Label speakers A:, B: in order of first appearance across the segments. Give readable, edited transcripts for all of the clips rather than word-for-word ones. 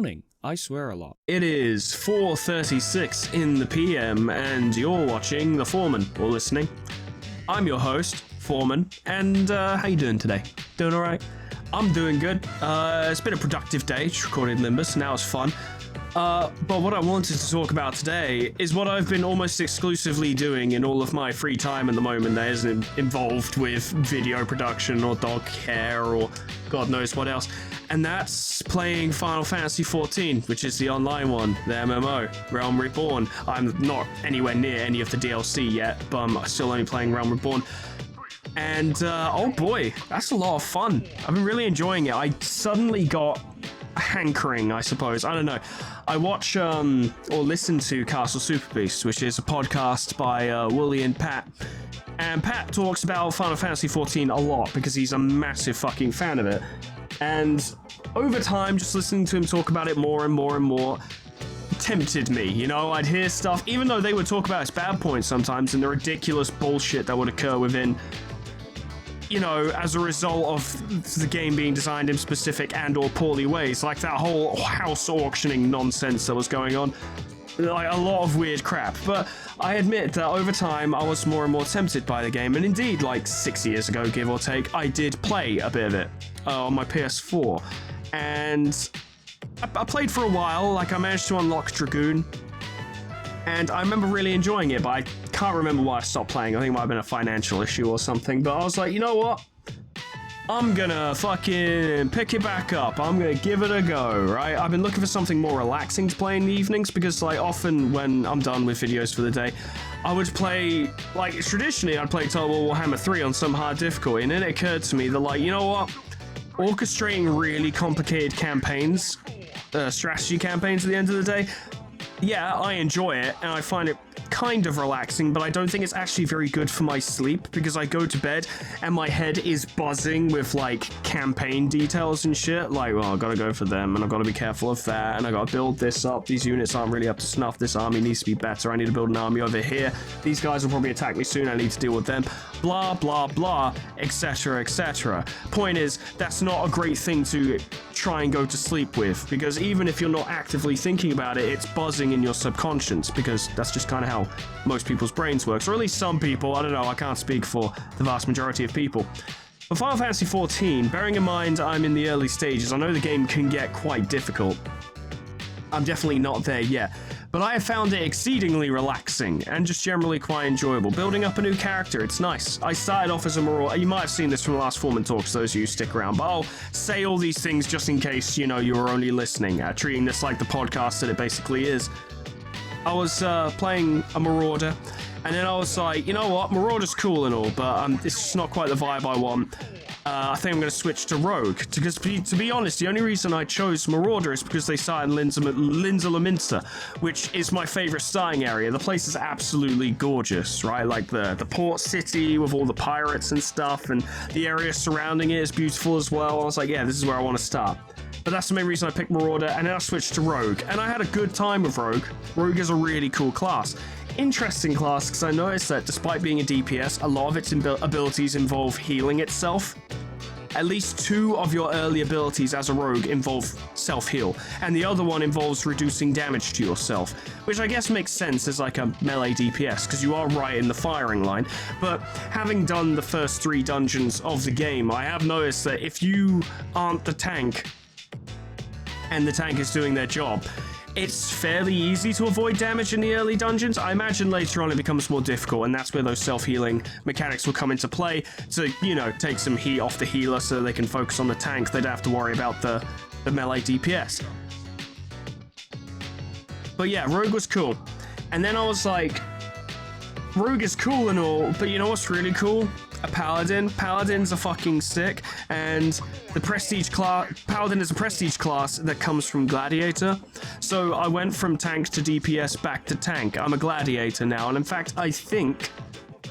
A: morning. I swear a lot.
B: It is 4:36 in the PM, and you're watching The Foreman, or listening. I'm your host, Foreman, and how you doing today? Doing alright? I'm doing good. It's been a productive day, just recorded Limbus, now it's fun. But what I wanted to talk about today is what I've been almost exclusively doing in all of my free time at the moment that isn't involved with video production or dog care or God knows what else. And that's playing Final Fantasy XIV, which is the online one, the MMO, Realm Reborn. I'm not anywhere near any of the DLC yet, but I'm still only playing Realm Reborn. And, oh boy, that's a lot of fun. I've been really enjoying it. I suddenly got a hankering, I suppose. I don't know. I watch, or listen to Castle Super Beast, which is a podcast by Wooly and Pat. And Pat talks about Final Fantasy XIV a lot because he's a massive fucking fan of it. And over time, just listening to him talk about it more and more and more tempted me, you know? I'd hear stuff, even though they would talk about its bad points sometimes and the ridiculous bullshit that would occur within, you know, as a result of the game being designed in specific and or poorly ways, like that whole house auctioning nonsense that was going on. Like, a lot of weird crap. But I admit that over time, I was more and more tempted by the game, and indeed, like 6 years ago, give or take, I did play a bit of it on my PS4. And I played for a while, like I managed to unlock Dragoon, and I remember really enjoying it, but I can't remember why I stopped playing. I think it might have been a financial issue or something, but I was like, you know what? I'm gonna fucking pick it back up. I'm gonna give it a go, right? I've been looking for something more relaxing to play in the evenings because, like, often when I'm done with videos for the day, I would play, like, traditionally I'd play Total War Warhammer 3 on some hard difficulty, and then it occurred to me that, like, you know what? Orchestrating really complicated campaigns, strategy campaigns at the end of the day, yeah, I enjoy it, and I find it kind of relaxing, but I don't think it's actually very good for my sleep, because I go to bed, and my head is buzzing with, like, campaign details and shit, like, well, I gotta go for them, and I've gotta be careful of that, and I gotta build this up, these units aren't really up to snuff, this army needs to be better, I need to build an army over here, these guys will probably attack me soon, I need to deal with them, blah, blah, blah, etc., etc. Point is, that's not a great thing to try and go to sleep with, because even if you're not actively thinking about it, it's buzzing in your subconscious, because that's just kind of how most people's brains works, or at least some people. I don't know, I can't speak for the vast majority of people. For Final Fantasy XIV, bearing in mind I'm in the early stages, I know the game can get quite difficult. I'm definitely not there yet, but I have found it exceedingly relaxing and just generally quite enjoyable. Building up a new character, it's nice. I started off as a Marauder. You might have seen this from the last Foreman Talks, those of you who stick around, but I'll say all these things just in case, you know, you were only listening, treating this like the podcast that it basically is. I was playing a Marauder, and then I was like, you know what, Marauder's cool and all, but it's just not quite the vibe I want. I think I'm going to switch to Rogue, because to be honest, the only reason I chose Marauder is because they start in Lindsay Minster, which is my favorite starting area. The place is absolutely gorgeous, right? Like the port city with all the pirates and stuff, and the area surrounding it is beautiful as well. I was like, yeah, this is where I want to start. But that's the main reason I picked Marauder, and then I switched to Rogue, and I had a good time with Rogue. Rogue is a really cool class. Interesting class, because I noticed that despite being a DPS, a lot of its abilities involve healing itself. At least 2 of your early abilities as a rogue involve self-heal, and the other one involves reducing damage to yourself, which I guess makes sense as like a melee DPS, because you are right in the firing line. But having done the first 3 dungeons of the game, I have noticed that if you aren't the tank, and the tank is doing their job, it's fairly easy to avoid damage in the early dungeons. I imagine later on it becomes more difficult, and that's where those self-healing mechanics will come into play to, you know, take some heat off the healer so they can focus on the tank. They don't have to worry about the melee DPS. But yeah, Rogue was cool. And then I was like, Rogue is cool and all, but you know what's really cool? A Paladin. Paladins are fucking sick, and the prestige class, Paladin is a prestige class that comes from Gladiator. So I went from tank to DPS back to tank. I'm a Gladiator now, and in fact, I think,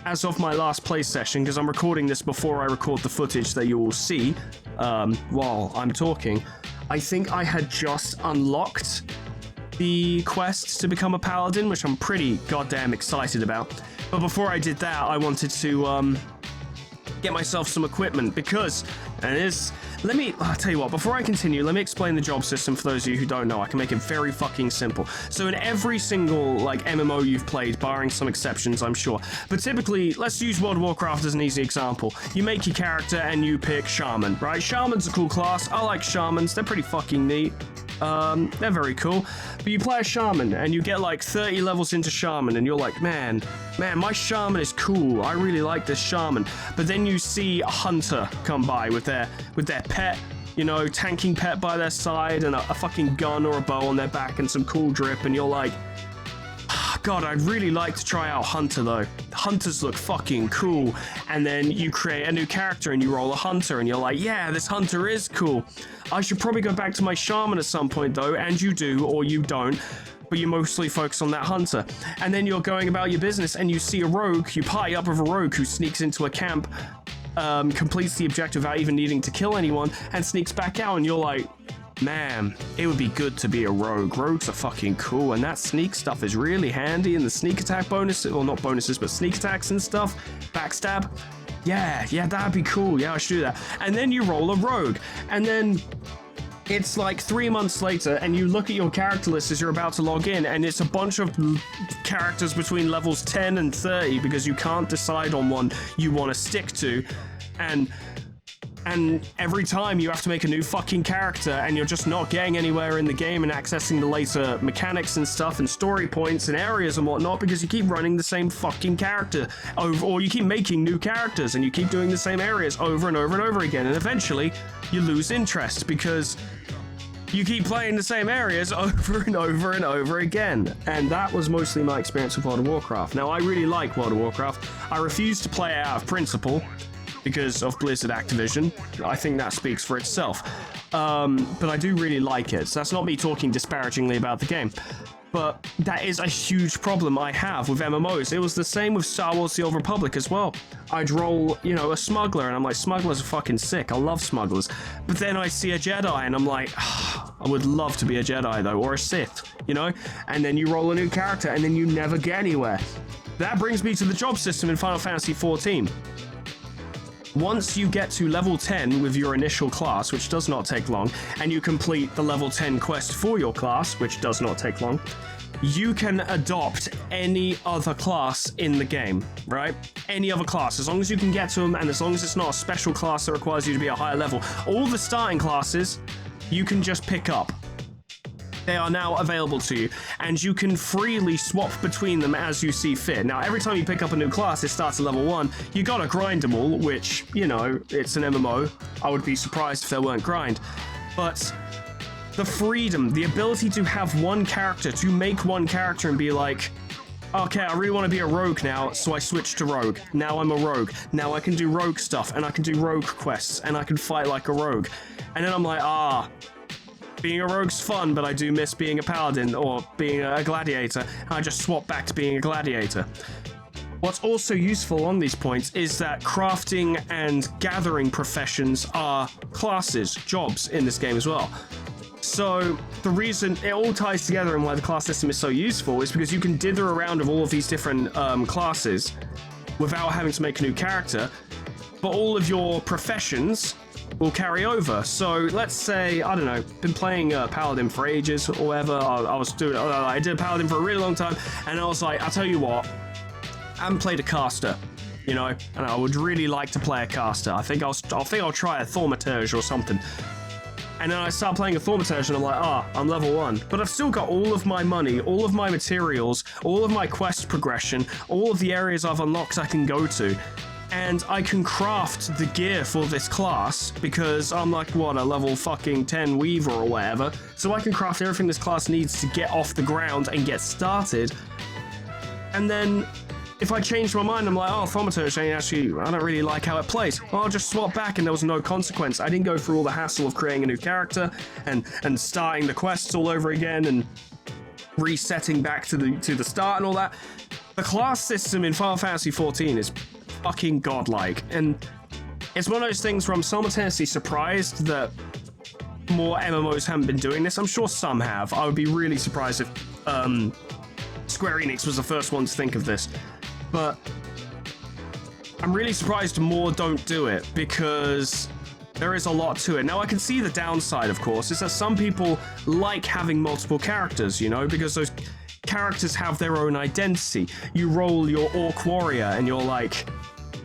B: as of my last play session, because I'm recording this before I record the footage that you will see while I'm talking, I think I had just unlocked the quest to become a Paladin, which I'm pretty goddamn excited about. But before I did that, I wanted to get myself some equipment, because, and I'll tell you what, before I continue, let me explain the job system for those of you who don't know. I can make it very fucking simple. So in every single, like, MMO you've played, barring some exceptions, I'm sure, but typically, let's use World of Warcraft as an easy example. You make your character and you pick Shaman, right? Shaman's a cool class. I like Shamans. They're pretty fucking neat. They're very cool. But you play a Shaman and you get like 30 levels into Shaman and you're like, man, my Shaman is cool. I really like this Shaman. But then you see a hunter come by with their pet, you know, tanking pet by their side and a fucking gun or a bow on their back and some cool drip, and you're like, God, I'd really like to try out Hunter though. Hunters look fucking cool. And then you create a new character and you roll a Hunter and you're like, yeah, this Hunter is cool. I should probably go back to my Shaman at some point though, and you do or you don't, but you mostly focus on that Hunter. And then you're going about your business and you see a rogue, you party up with a rogue who sneaks into a camp, completes the objective without even needing to kill anyone, and sneaks back out, and you're like, man, it would be good to be a rogue. Rogues are fucking cool, and that sneak stuff is really handy, and the sneak attack bonuses, well, not bonuses, but sneak attacks and stuff, backstab. Yeah, that'd be cool. Yeah, I should do that. And then you roll a rogue, and then it's like 3 months later, and you look at your character list as you're about to log in, and it's a bunch of characters between levels 10 and 30 because you can't decide on one you want to stick to, and every time you have to make a new fucking character, and you're just not getting anywhere in the game and accessing the later mechanics and stuff and story points and areas and whatnot because you keep running the same fucking character over, or you keep making new characters and you keep doing the same areas over and over and over again, and eventually you lose interest because you keep playing the same areas over and over and over again. And that was mostly my experience with World of Warcraft. Now, I really like World of Warcraft. I refuse to play it out of principle because of Blizzard Activision. I think that speaks for itself. But I do really like it. So that's not me talking disparagingly about the game. But that is a huge problem I have with MMOs. It was the same with Star Wars The Old Republic as well. I'd roll, you know, a smuggler, and I'm like, smugglers are fucking sick. I love smugglers. But then I see a Jedi, and I'm like, I would love to be a Jedi, though, or a Sith, you know? And then you roll a new character, and then you never get anywhere. That brings me to the job system in Final Fantasy XIV. Once you get to level 10 with your initial class, which does not take long, and you complete the level 10 quest for your class, which does not take long, you can adopt any other class in the game, right? Any other class, as long as you can get to them, and as long as it's not a special class that requires you to be a higher level. All the starting classes, you can just pick up. They are now available to you, and you can freely swap between them as you see fit. Now, every time you pick up a new class, it starts at level 1. You gotta grind them all, which, you know, it's an MMO. I would be surprised if there weren't grind. But the freedom, the ability to have one character, to make one character and be like, okay, I really want to be a rogue now, so I switch to rogue. Now I'm a rogue. Now I can do rogue stuff, and I can do rogue quests, and I can fight like a rogue. And then I'm like, being a rogue's fun, but I do miss being a paladin or being a gladiator, and I just swap back to being a gladiator. What's also useful on these points is that crafting and gathering professions are classes, jobs in this game as well. So the reason it all ties together and why the class system is so useful is because you can dither around with all of these different classes without having to make a new character, but all of your professions will carry over. So let's say, I don't know, been playing Paladin for ages or whatever. I did Paladin for a really long time, and I was like, I'll tell you what, I haven't played a caster, you know, and I would really like to play a caster. I think I'll try a Thaumaturge or something. And then I start playing a Thaumaturge and I'm like, I'm level 1. But I've still got all of my money, all of my materials, all of my quest progression, all of the areas I've unlocked I can go to. And I can craft the gear for this class because I'm like, what, a level fucking 10 weaver or whatever. So I can craft everything this class needs to get off the ground and get started. And then if I change my mind, I'm like, Thaumaturge, I don't really like how it plays. Well, I'll just swap back and there was no consequence. I didn't go through all the hassle of creating a new character and starting the quests all over again and resetting back to the start and all that. The class system in Final Fantasy XIV is fucking godlike, and it's one of those things where I'm simultaneously surprised that more MMOs haven't been doing this. I'm sure some have. I would be really surprised if Square Enix was the first one to think of this, but I'm really surprised more don't do it because There is a lot to it. Now, I can see the downside, of course, is that some people like having multiple characters, you know, because those characters have their own identity. You roll your Orc Warrior, and you're like,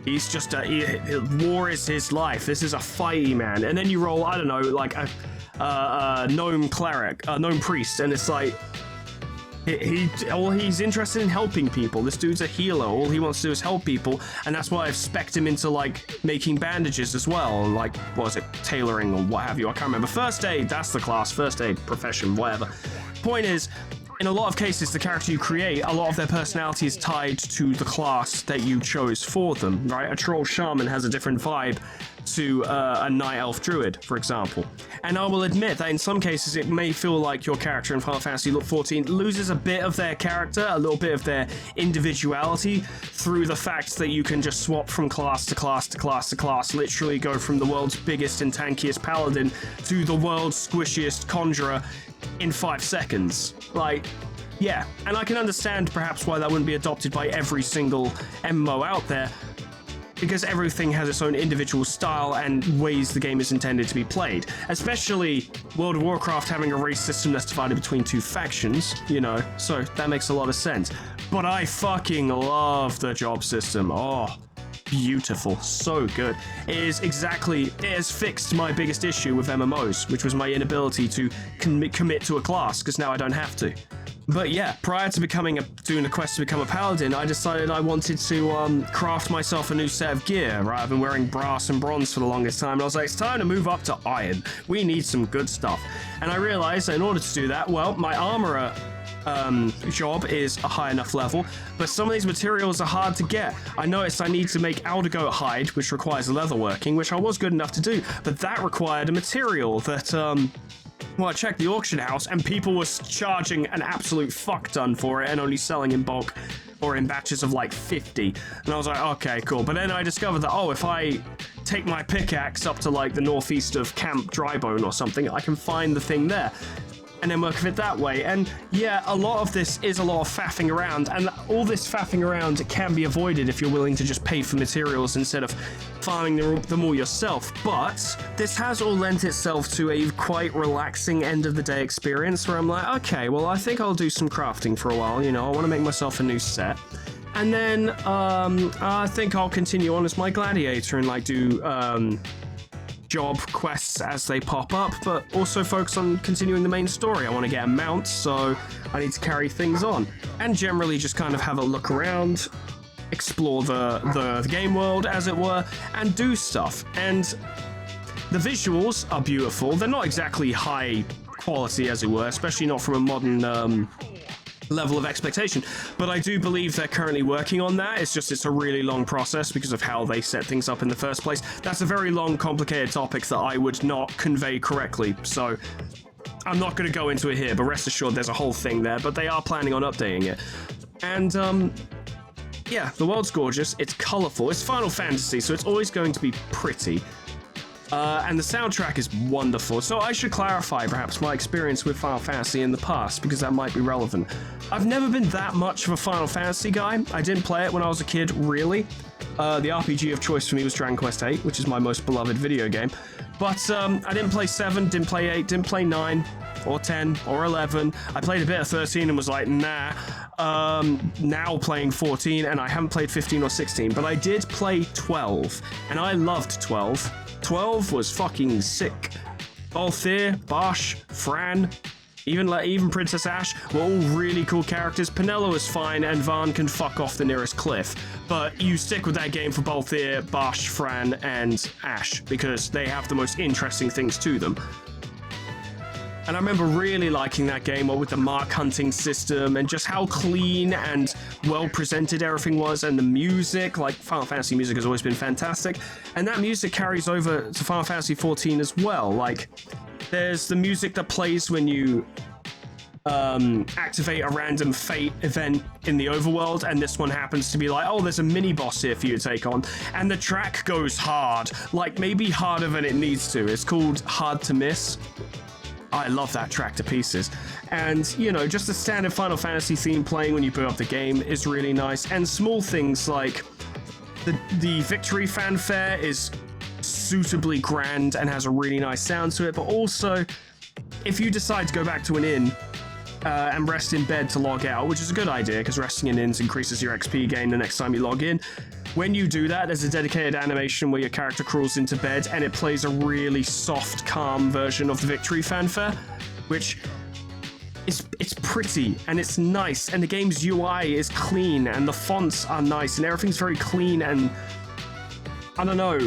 B: he's just war is his life. This is a fighty man. And then you roll, I don't know, like a gnome cleric, a gnome priest, and it's like, he's interested in helping people. This dude's a healer. All he wants to do is help people, and that's why I've specced him into like making bandages as well, like what was it, tailoring or what have you. I can't remember. First aid, that's the class. First aid profession, whatever. Point is, in a lot of cases, the character you create, a lot of their personality is tied to the class that you chose for them, right? A troll shaman has a different vibe to a night elf druid, for example. And I will admit that in some cases it may feel like your character in Final Fantasy XIV loses a bit of their character, a little bit of their individuality through the fact that you can just swap from class to class to class to class, literally go from the world's biggest and tankiest paladin to the world's squishiest conjurer in 5 seconds. Like, yeah, and I can understand perhaps why that wouldn't be adopted by every single MMO out there, because everything has its own individual style and ways the game is intended to be played. Especially World of Warcraft having a race system that's divided between 2 factions, you know, so that makes a lot of sense. But I fucking love the job system. Oh, beautiful, so good. It has fixed my biggest issue with MMOs, which was my inability to commit to a class, because now I don't have to. But yeah, prior to doing a quest to become a paladin, I decided I wanted to craft myself a new set of gear, right? I've been wearing brass and bronze for the longest time, and I was like, it's time to move up to iron. We need some good stuff. And I realized that in order to do that, well, my armorer job is a high enough level, but some of these materials are hard to get. I noticed I need to make aldergoat hide, which requires leatherworking, which I was good enough to do, but that required a material that, well, I checked the auction house and people were charging an absolute fuck ton for it and only selling in bulk or in batches of like 50. And I was like, okay, cool. But then I discovered that, oh, if I take my pickaxe up to like the northeast of Camp Drybone or something, I can find the thing there and then work with it that way. And yeah, a lot of this is a lot of faffing around, and all this faffing around can be avoided if you're willing to just pay for materials instead of farming them all yourself. But this has all lent itself to a quite relaxing end of the day experience where I'm like, okay, well, I think I'll do some crafting for a while. You know, I want to make myself a new set. And then I think I'll continue on as my gladiator and like do job quests as they pop up, but also focus on continuing the main story. I want to get a mount, so I need to carry things on, and generally just kind of have a look around, explore the game world, as it were, and do stuff. And the visuals are beautiful. They're not exactly high quality, as it were, especially not from a modern level of expectation, but I do believe they're currently working on that. It's a really long process because of how they set things up in the first place. That's a very long, complicated topic that I would not convey correctly, so I'm not going to go into it here, but rest assured there's a whole thing there, but they are planning on updating it. And yeah, the world's gorgeous, it's colorful, it's Final Fantasy, so it's always going to be pretty. And the soundtrack is wonderful. So I should clarify perhaps my experience with Final Fantasy in the past, because that might be relevant. I've never been that much of a Final Fantasy guy. I didn't play it when I was a kid, really. The RPG of choice for me was Dragon Quest VIII, which is my most beloved video game. But I didn't play 7, didn't play 8, didn't play 9, or 10, or 11. I played a bit of 13 and was like, nah. Now playing 14, and I haven't played 15 or 16, but I did play 12, and I loved 12. 12 was fucking sick. Balthier, Bosch, Fran, even Princess Ash were all really cool characters. Penelo is fine, and Vaan can fuck off the nearest cliff. But you stick with that game for Balthier, Bosch, Fran, and Ash, because they have the most interesting things to them. And I remember really liking that game, with the mark hunting system and just how clean and well presented everything was, and the music, like Final Fantasy music has always been fantastic. And that music carries over to Final Fantasy XIV as well. Like, there's the music that plays when you activate a random fate event in the overworld, and this one happens to be like, oh, there's a mini boss here for you to take on, and the track goes hard, like maybe harder than it needs to. It's called Hard to Miss. I love that track to pieces. And, you know, just the standard Final Fantasy theme playing when you boot up the game is really nice. And small things like the victory fanfare is suitably grand and has a really nice sound to it, but also if you decide to go back to an inn and rest in bed to log out, which is a good idea because resting in inns increases your XP gain the next time you log in. When you do that, there's a dedicated animation where your character crawls into bed and it plays a really soft, calm version of the victory fanfare, which it's pretty and it's nice, and the game's UI is clean and the fonts are nice and everything's very clean, and I don't know,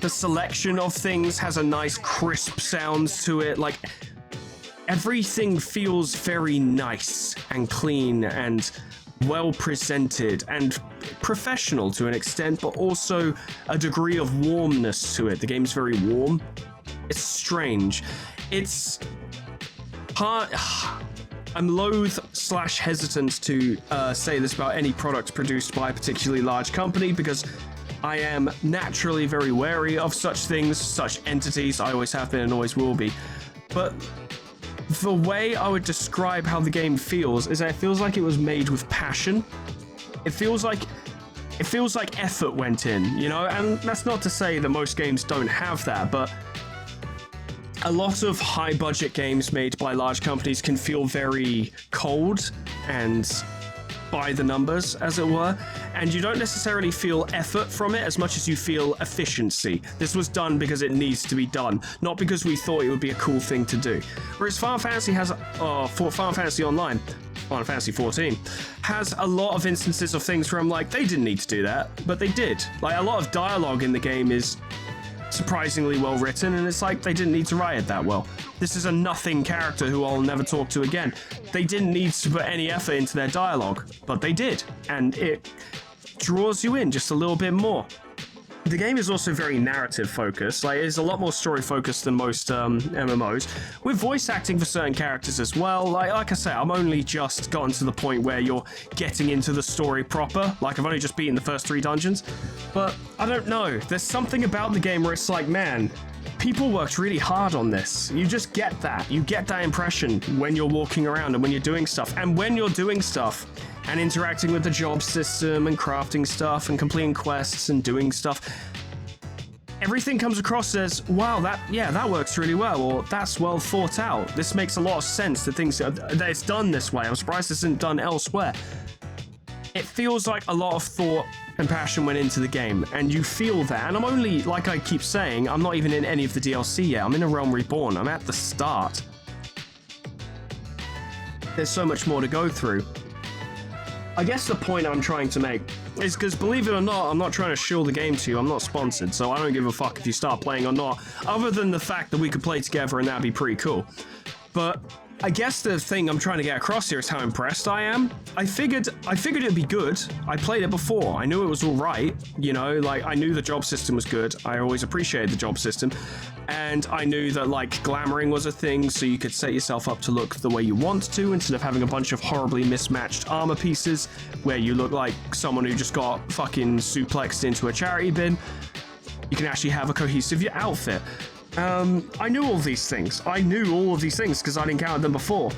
B: the selection of things has a nice crisp sounds to it. Like, everything feels very nice and clean and well presented and professional to an extent, but also a degree of warmness to it. The game's very warm. It's strange. It's hard. I'm loath/hesitant to say this about any product produced by a particularly large company, because I am naturally very wary of such things, such entities. I always have been and always will be. But the way I would describe how the game feels is that it feels like it was made with passion. It feels like effort went in, you know? And that's not to say that most games don't have that, but a lot of high-budget games made by large companies can feel very cold and by the numbers, as it were, and you don't necessarily feel effort from it as much as you feel efficiency. This was done because it needs to be done, not because we thought it would be a cool thing to do. Whereas Final Fantasy has, for Final Fantasy Online, Final Fantasy XIV, has a lot of instances of things where I'm like, they didn't need to do that, but they did. Like, a lot of dialogue in the game is surprisingly well written, and it's like they didn't need to write it that well. This is a nothing character who I'll never talk to again. They didn't need to put any effort into their dialogue, but they did, and it draws you in just a little bit more. The game is also very narrative focused. Like, it's a lot more story focused than most MMOs, with voice acting for certain characters as well. Like I say, I'm only just gotten to the point where you're getting into the story proper. Like, I've only just beaten the first 3 dungeons, but I don't know. There's something about the game where it's like, man, people worked really hard on this. You just get that. You get that impression when you're walking around and when you're doing stuff. And when you're doing stuff and interacting with the job system and crafting stuff and completing quests and doing stuff, everything comes across as, wow, that works really well, or that's well thought out. This makes a lot of sense that it's done this way. I'm surprised this isn't done elsewhere. It feels like a lot of thought and passion went into the game, and you feel that. And I'm only, like I keep saying, I'm not even in any of the DLC yet. I'm in A Realm Reborn. I'm at the start. There's so much more to go through. I guess the point I'm trying to make is, because believe it or not, I'm not trying to shill the game to you. I'm not sponsored, so I don't give a fuck if you start playing or not, other than the fact that we could play together and that'd be pretty cool. But I guess the thing I'm trying to get across here is how impressed I am. I figured it'd be good. I played it before. I knew it was all right. You know, like, I knew the job system was good. I always appreciated the job system. And I knew that, like, glamoring was a thing, so you could set yourself up to look the way you want to, instead of having a bunch of horribly mismatched armor pieces where you look like someone who just got fucking suplexed into a charity bin. You can actually have a cohesive outfit. I knew all of these things. I knew all of these things because I'd encountered them before.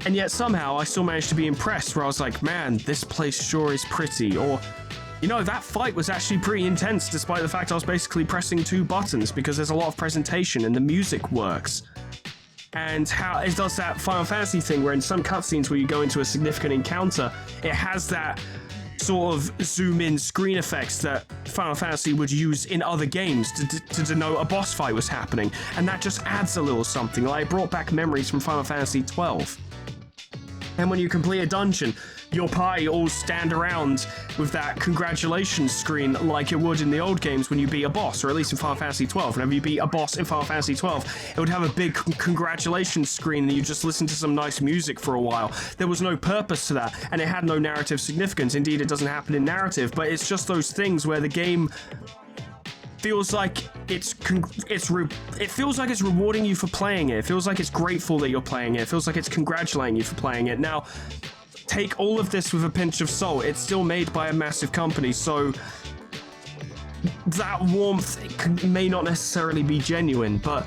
B: And yet somehow I still managed to be impressed, where I was like, man, this place sure is pretty. Or, you know, that fight was actually pretty intense, despite the fact I was basically pressing 2 buttons, because there's a lot of presentation and the music works. And how it does that Final Fantasy thing where in some cutscenes where you go into a significant encounter, it has that sort of zoom in screen effects that Final Fantasy would use in other games to denote a boss fight was happening. And that just adds a little something. Like, it brought back memories from Final Fantasy XII. And when you complete a dungeon, your party all stand around with that congratulations screen like it would in the old games when you beat a boss, or at least in Final Fantasy XII. Whenever you beat a boss in Final Fantasy XII, it would have a big congratulations screen and you just listen to some nice music for a while. There was no purpose to that, and it had no narrative significance. Indeed, it doesn't happen in narrative, but it's just those things where the game feels like it feels like it's rewarding you for playing it. It feels like it's grateful that you're playing it. It feels like it's congratulating you for playing it. Now, take all of this with a pinch of salt. It's still made by a massive company, so that warmth may not necessarily be genuine, but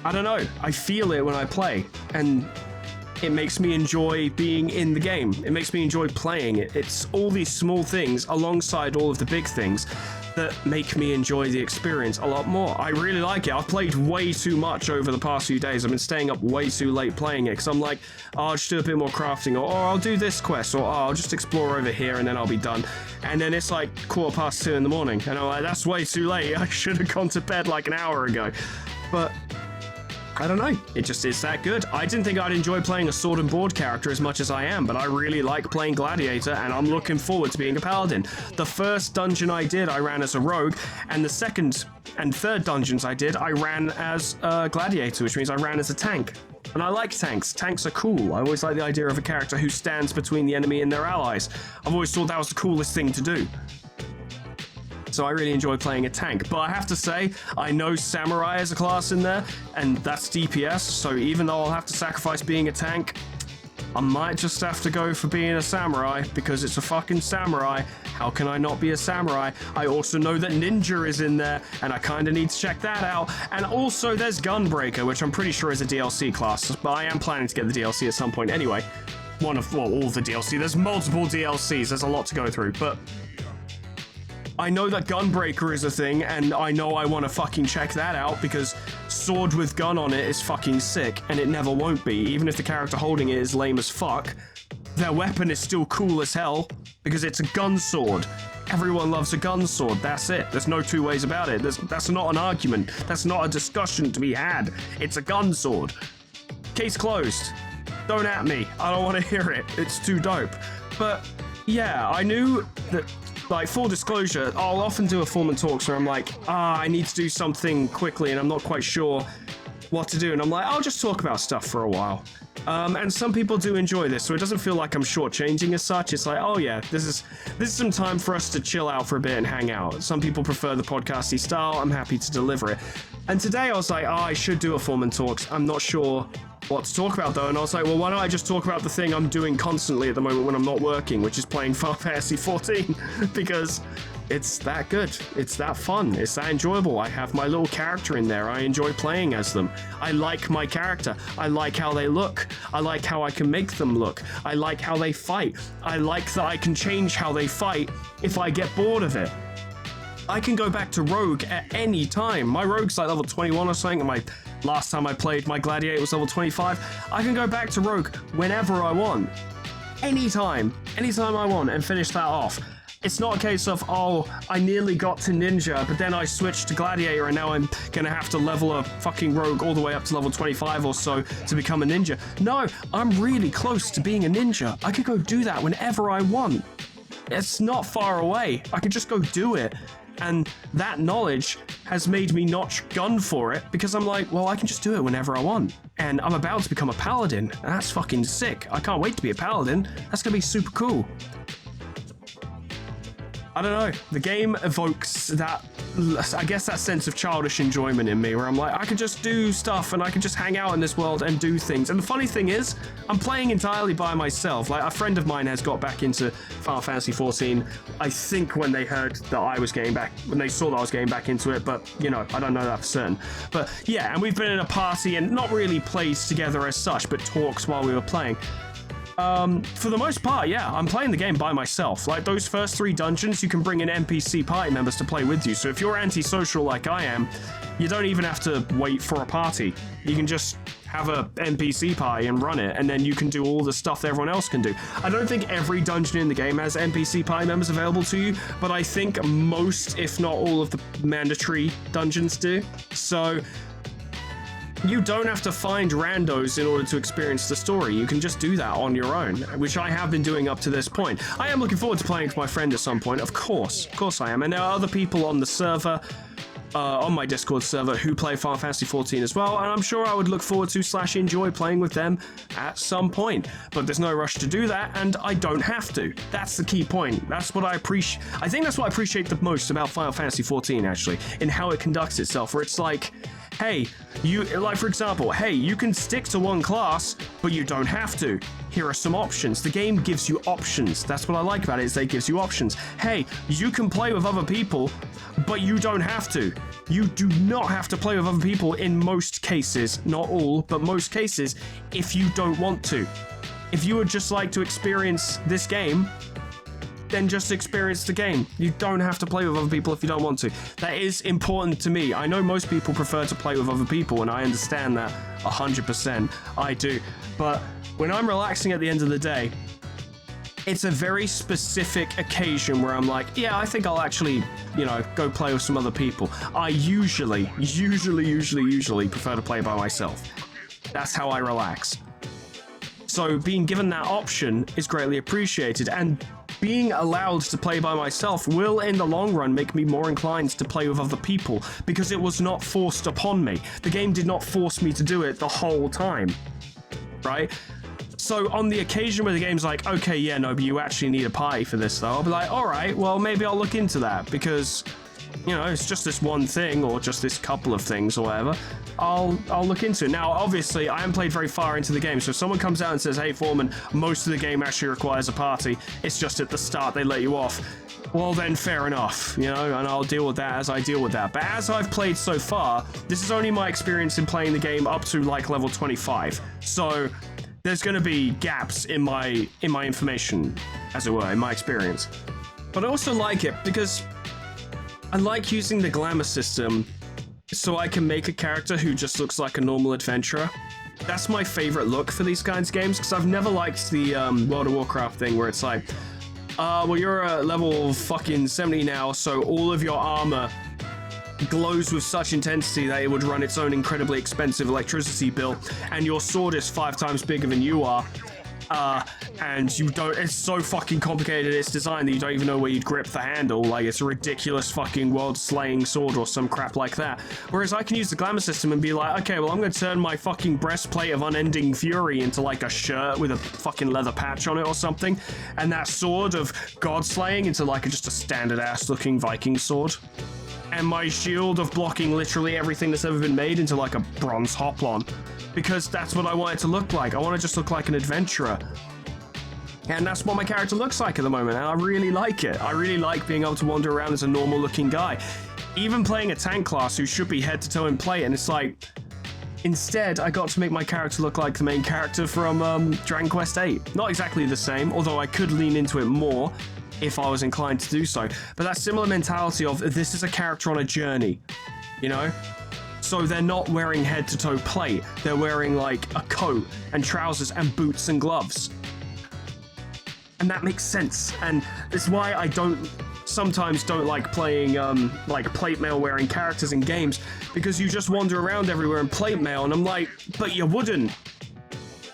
B: I don't know. I feel it when I play, and it makes me enjoy being in the game. It makes me enjoy playing it. It's all these small things alongside all of the big things that make me enjoy the experience a lot more. I really like it. I've played way too much over the past few days. I've been staying up way too late playing it because I'm like, oh, I'll just do a bit more crafting, or I'll do this quest, or I'll just explore over here and then I'll be done. And then it's like 2:15 in the morning and I'm like, that's way too late. I should have gone to bed like an hour ago. But I don't know, it just is that good. I didn't think I'd enjoy playing a sword and board character as much as I am, but I really like playing Gladiator, and I'm looking forward to being a paladin. The first dungeon I did, I ran as a rogue, and the second and third dungeons I did, I ran as a Gladiator, which means I ran as a tank. And I like tanks. Tanks are cool. I always like the idea of a character who stands between the enemy and their allies. I've always thought that was the coolest thing to do. So I really enjoy playing a tank. But I have to say, I know Samurai as a class in there, and that's DPS, so even though I'll have to sacrifice being a tank, I might just have to go for being a Samurai, because it's a fucking Samurai. How can I not be a Samurai? I also know that Ninja is in there, and I kinda need to check that out. And also there's Gunbreaker, which I'm pretty sure is a DLC class, but I am planning to get the DLC at some point anyway. All the DLC. There's multiple DLCs, there's a lot to go through, but I know that Gunbreaker is a thing, and I know I want to fucking check that out, because sword with gun on it is fucking sick, and it never won't be. Even if the character holding it is lame as fuck, their weapon is still cool as hell, because it's a gun sword. Everyone loves a gun sword, that's it. There's no two ways about it. That's not an argument. That's not a discussion to be had. It's a gun sword. Case closed. Don't at me. I don't want to hear it. It's too dope. But yeah, I knew that, like, full disclosure, I'll often do a Foreman Talks where I'm like, I need to do something quickly and I'm not quite sure what to do. And I'm like, I'll just talk about stuff for a while. And some people do enjoy this, so it doesn't feel like I'm shortchanging as such. It's like, oh yeah, this is some time for us to chill out for a bit and hang out. Some people prefer the podcasty style. I'm happy to deliver it. And today I was like, I should do a Foreman Talks. I'm not sure what to talk about though, and I was like, well, why don't I just talk about the thing I'm doing constantly at the moment when I'm not working, which is playing Final Fantasy XIV, because it's that good, it's that fun, it's that enjoyable. I have my little character in there, I enjoy playing as them. I like my character, I like how they look, I like how I can make them look, I like how they fight, I like that I can change how they fight if I get bored of it. I can go back to Rogue at any time. My Rogue's like level 21 or something, and my last time I played my Gladiator was level 25. I can go back to Rogue whenever I want. Anytime I want, and finish that off. It's not a case of, oh, I nearly got to Ninja, but then I switched to Gladiator and now I'm gonna have to level a fucking Rogue all the way up to level 25 or so to become a Ninja. No, I'm really close to being a Ninja. I could go do that whenever I want. It's not far away. I could just go do it. And that knowledge has made me not gun for it, because I'm like, well, I can just do it whenever I want. And I'm about to become a paladin. That's fucking sick. I can't wait to be a paladin. That's gonna be super cool. I don't know. The game evokes that, I guess, that sense of childish enjoyment in me, where I'm like, I can just do stuff and I can just hang out in this world and do things. And the funny thing is, I'm playing entirely by myself. Like, a friend of mine has got back into Final Fantasy XIV, I think when they heard that I was getting back, when they saw that I was getting back into it, but, you know, I don't know that for certain. But yeah, and we've been in a party and not really played together as such, but talks while we were playing. For the most part, yeah, I'm playing the game by myself. Like, those first 3 dungeons, you can bring in NPC party members to play with you. So if you're antisocial like I am, you don't even have to wait for a party. You can just have a NPC party and run it, and then you can do all the stuff that everyone else can do. I don't think every dungeon in the game has NPC party members available to you, but I think most, if not all, of the mandatory dungeons do. So you don't have to find randos in order to experience the story. You can just do that on your own, which I have been doing up to this point. I am looking forward to playing with my friend at some point, of course I am. And there are other people on the server, on my Discord server, who play Final Fantasy XIV as well, and I'm sure I would look forward to / enjoy playing with them at some point. But there's no rush to do that, and I don't have to. That's the key point. That's what I appreciate. I think that's what I appreciate the most about Final Fantasy XIV, actually, in how it conducts itself, where it's like, hey, for example, hey, you can stick to one class, but you don't have to. Here are some options. The game gives you options. That's what I like about it, is that it gives you options. Hey, you can play with other people, but you don't have to. You do not have to play with other people in most cases, not all, but most cases, if you don't want to. If you would just like to experience this game then just experience the game. You don't have to play with other people if you don't want to. That is important to me. I know most people prefer to play with other people, and I understand that 100%. I do. But when I'm relaxing at the end of the day, it's a very specific occasion where I'm like, yeah, I think I'll actually, go play with some other people. I usually prefer to play by myself. That's how I relax. So being given that option is greatly appreciated, and being allowed to play by myself will, in the long run, make me more inclined to play with other people, because it was not forced upon me. The game did not force me to do it the whole time, right? So on the occasion where the game's like, okay, yeah, no, but you actually need a party for this, though, I'll be like, all right, well, maybe I'll look into that, because, it's just this one thing, or just this couple of things, or whatever. I'll look into it. Now, obviously, I haven't played very far into the game, so if someone comes out and says, hey, Foreman, most of the game actually requires a party, it's just at the start they let you off, well, then fair enough, and I'll deal with that as I deal with that. But as I've played so far, this is only my experience in playing the game up to, level 25. So there's going to be gaps in my information, as it were, in my experience. But I also like it because I like using the glamour system so I can make a character who just looks like a normal adventurer. That's my favorite look for these kinds of games, because I've never liked the World of Warcraft thing where it's like, well, you're at level fucking 70 now, so all of your armor glows with such intensity that it would run its own incredibly expensive electricity bill, and your sword is 5 times bigger than you are. And it's so fucking complicated, its design, that you don't even know where you'd grip the handle. Like, it's a ridiculous fucking world-slaying sword or some crap like that. Whereas I can use the glamour system and be like, okay, well, I'm gonna turn my fucking breastplate of unending fury into a shirt with a fucking leather patch on it or something, and that sword of god-slaying into just a standard-ass looking Viking sword. And my shield of blocking literally everything that's ever been made into a bronze hoplon. Because that's what I want it to look like. I want to just look like an adventurer. And that's what my character looks like at the moment, and I really like it. I really like being able to wander around as a normal looking guy. Even playing a tank class who should be head to toe in plate, and it's instead I got to make my character look like the main character from Dragon Quest VIII. Not exactly the same, although I could lean into it more if I was inclined to do so. But that similar mentality of, this is a character on a journey, So they're not wearing head-to-toe plate. They're wearing, a coat and trousers and boots and gloves. And that makes sense. And it's why I sometimes don't like playing, plate mail-wearing characters in games, because you just wander around everywhere in plate mail, and I'm like, but you wouldn't.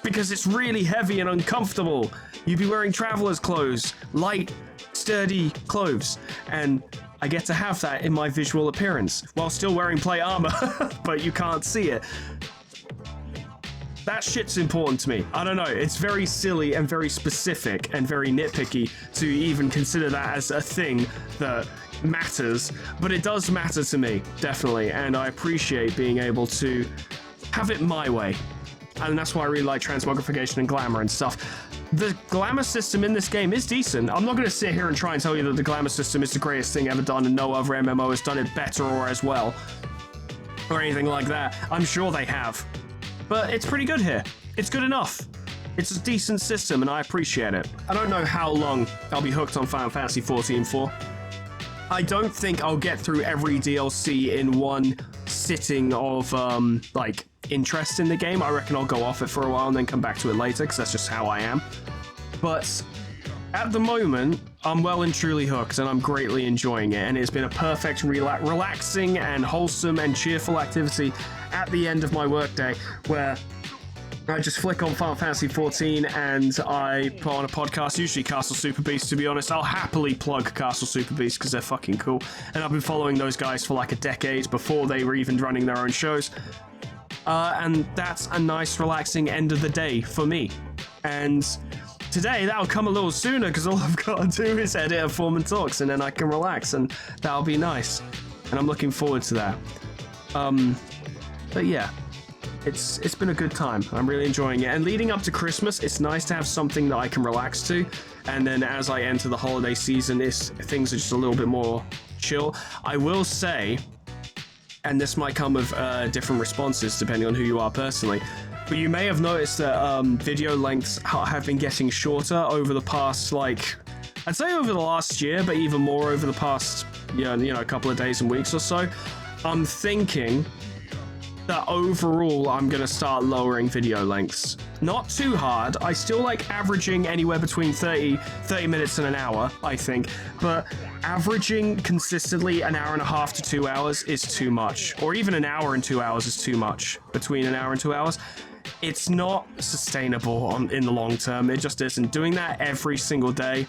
B: Because it's really heavy and uncomfortable. You'd be wearing traveler's clothes, light, sturdy clothes, and I get to have that in my visual appearance while still wearing plate armor, but you can't see it. That shit's important to me. I don't know, it's very silly and very specific and very nitpicky to even consider that as a thing that matters, but it does matter to me, definitely, and I appreciate being able to have it my way. And that's why I really like transmogrification and glamour and stuff. The glamour system in this game is decent. I'm not going to sit here and try and tell you that the glamour system is the greatest thing ever done and no other MMO has done it better or as well, or anything like that. I'm sure they have. But it's pretty good here. It's good enough. It's a decent system and I appreciate it. I don't know how long I'll be hooked on Final Fantasy XIV for. I don't think I'll get through every DLC in one sitting of, interest in the game. I reckon I'll go off it for a while and then come back to it later, because that's just how I am. But at the moment, I'm well and truly hooked, and I'm greatly enjoying it, and it's been a perfect, relaxing and wholesome and cheerful activity at the end of my workday, where I just flick on Final Fantasy XIV and I put on a podcast, usually Castle Super Beast, to be honest. I'll happily plug Castle Super Beast because they're fucking cool, and I've been following those guys for a decade before they were even running their own shows. And that's a nice, relaxing end of the day for me. And today, that'll come a little sooner, because all I've got to do is edit a Foreman Talks, and then I can relax, and that'll be nice. And I'm looking forward to that. But yeah, it's been a good time. I'm really enjoying it. And leading up to Christmas, it's nice to have something that I can relax to. And then as I enter the holiday season, things are just a little bit more chill. I will say, and this might come with different responses depending on who you are personally, but you may have noticed that video lengths have been getting shorter over the past I'd say over the last year, but even more over the past, a couple of days and weeks or so, I'm thinking that overall I'm going to start lowering video lengths. Not too hard. I still like averaging anywhere between 30 minutes and an hour, I think. But averaging consistently an hour and a half to 2 hours is too much. Or even an hour and 2 hours is too much. Between an hour and 2 hours. It's not sustainable in the long term. It just isn't. Doing that every single day,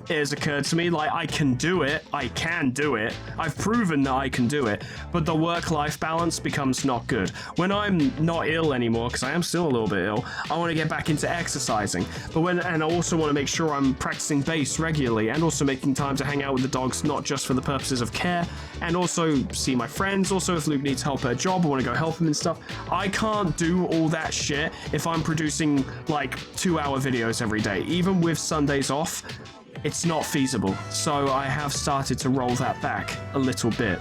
B: it has occurred to me, like, I can do it. I've proven that I can do it, but the work-life balance becomes not good. When I'm not ill anymore, because I am still a little bit ill, I want to get back into exercising, and I also want to make sure I'm practicing bass regularly, and also making time to hang out with the dogs, not just for the purposes of care, and also see my friends. Also, if Luke needs help at a job, I want to go help him and stuff. I can't do all that shit if I'm producing like 2-hour videos every day. Even with Sundays off, it's not feasible. So I have started to roll that back a little bit.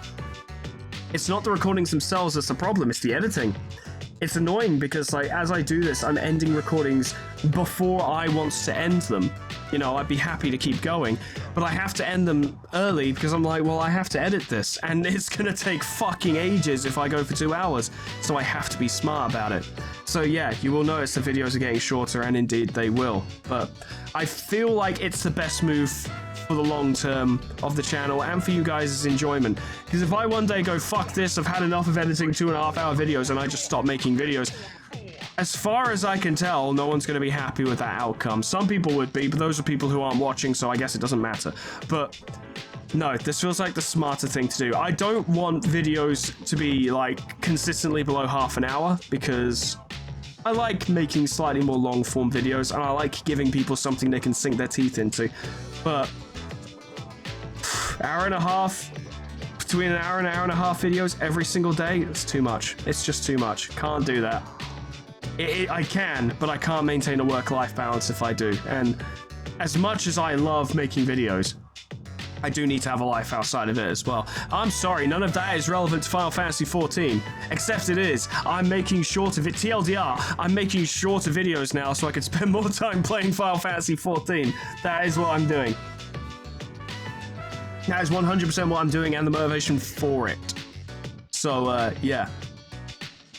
B: It's not the recordings themselves that's the problem, it's the editing. It's annoying because, like, as I do this, I'm ending recordings before I want to end them. I'd be happy to keep going, but I have to end them early because I'm like, well, I have to edit this, and it's gonna take fucking ages if I go for 2 hours, so I have to be smart about it. So yeah, you will notice the videos are getting shorter, and indeed they will, but I feel like it's the best move for the long term of the channel and for you guys' enjoyment. Because if I one day go, fuck this, I've had enough of editing 2.5 hour videos, and I just stop making videos, as far as I can tell, no one's going to be happy with that outcome. Some people would be, but those are people who aren't watching, so I guess it doesn't matter. But no, this feels like the smarter thing to do. I don't want videos to be, like, consistently below half an hour, because I like making slightly more long-form videos, and I like giving people something they can sink their teeth into. But hour and a half, between an hour and a half videos every single day, it's too much. It's just too much. Can't do that. I can, but I can't maintain a work-life balance if I do. And as much as I love making videos, I do need to have a life outside of it as well. I'm sorry, none of that is relevant to Final Fantasy XIV. Except it is. I'm making shorter TLDR, I'm making shorter videos now so I can spend more time playing Final Fantasy XIV. That is what I'm doing. That is 100% what I'm doing, and the motivation for it. So, yeah.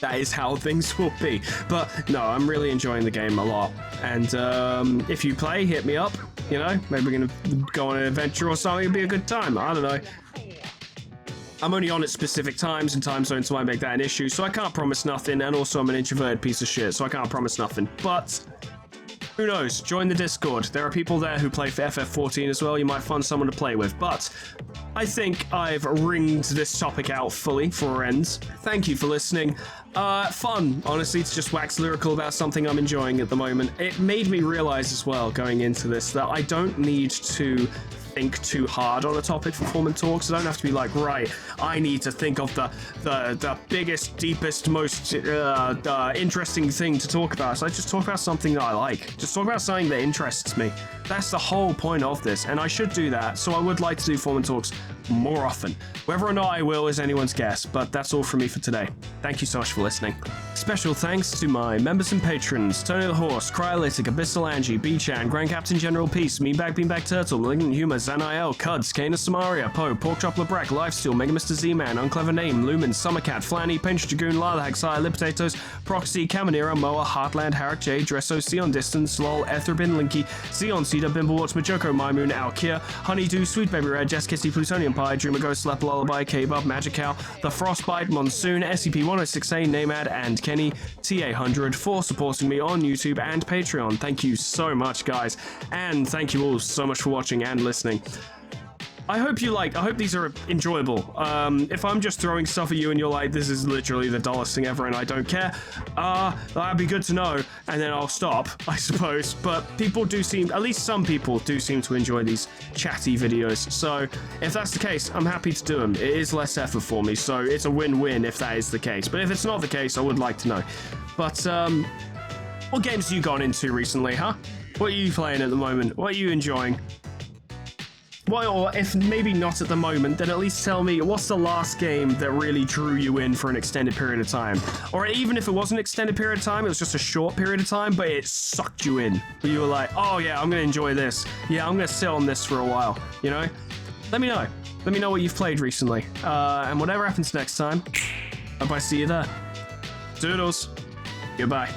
B: That is how things will be. But no, I'm really enjoying the game a lot. And if you play, hit me up. Maybe we're going to go on an adventure or something. It'll be a good time. I don't know. I'm only on at specific times, and time zones might make that an issue, so I can't promise nothing. And also, I'm an introverted piece of shit, so I can't promise nothing. But who knows? Join the Discord. There are people there who play for FF14 as well. You might find someone to play with. But I think I've ringed this topic out fully for ends. Thank you for listening. Fun, honestly, to just wax lyrical about something I'm enjoying at the moment. It made me realize as well, going into this, that I don't need to think too hard on a topic for Foreman Talks. I don't have to be like, right, I need to think of the biggest, deepest, most interesting thing to talk about. So I just talk about something that I like. Just talk about something that interests me. That's the whole point of this, and I should do that. So I would like to do Foreman Talks more often. Whether or not I will is anyone's guess, but that's all from me for today. Thank you so much for listening. Special thanks to my members and patrons: Tony the Horse, Cryolytic, Abyssal Angie, B-Chan, Grand Captain General Peace, Meanbag Beanbag Turtle, Malignant Humor, Zanael, Cuds, Kana Samaria, Poe, Pork Chop Lebrack, Lifesteal, Mega Mr. Z-Man, Unclever Name, Lumen, Summercat, Flanny, Pinch Dragoon, Lalahag, Sire, Lip Potatoes, Proxy, Caminera, Moa, Heartland, Harak J, Dresso, Sion Distance, Lol, Etherbin, Linky, Sion, Cedar, Bimblewatch, Majoko, Mymoon, Alkia, Honeydew, Sweet Baby Red, Jess Kitty, Plutonium Pie, Dreamer Ghost, Slap Lullaby, K-Bub, Magic Cow, The Frostbite, Monsoon, SCP-106A, Namad, and Kenny T800 for supporting me on YouTube and Patreon. Thank you so much, guys, and thank you all so much for watching and listening. I hope these are enjoyable. If I'm just throwing stuff at you and you're like, this is literally the dullest thing ever and I don't care, that'd be good to know, and then I'll stop, I suppose. But people do seem, at least some people do seem to enjoy these chatty videos. So if that's the case, I'm happy to do them. It is less effort for me, so it's a win-win if that is the case. But if it's not the case, I would like to know. But, what games have you gone into recently, huh? What are you playing at the moment? What are you enjoying? Well, or if maybe not at the moment, then at least tell me what's the last game that really drew you in for an extended period of time? Or even if it wasn't an extended period of time, it was just a short period of time, but it sucked you in. You were like, oh yeah, I'm gonna enjoy this. Yeah, I'm gonna sit on this for a while, you know? Let me know. Let me know what you've played recently. And whatever happens next time, hope I see you there. Doodles. Goodbye.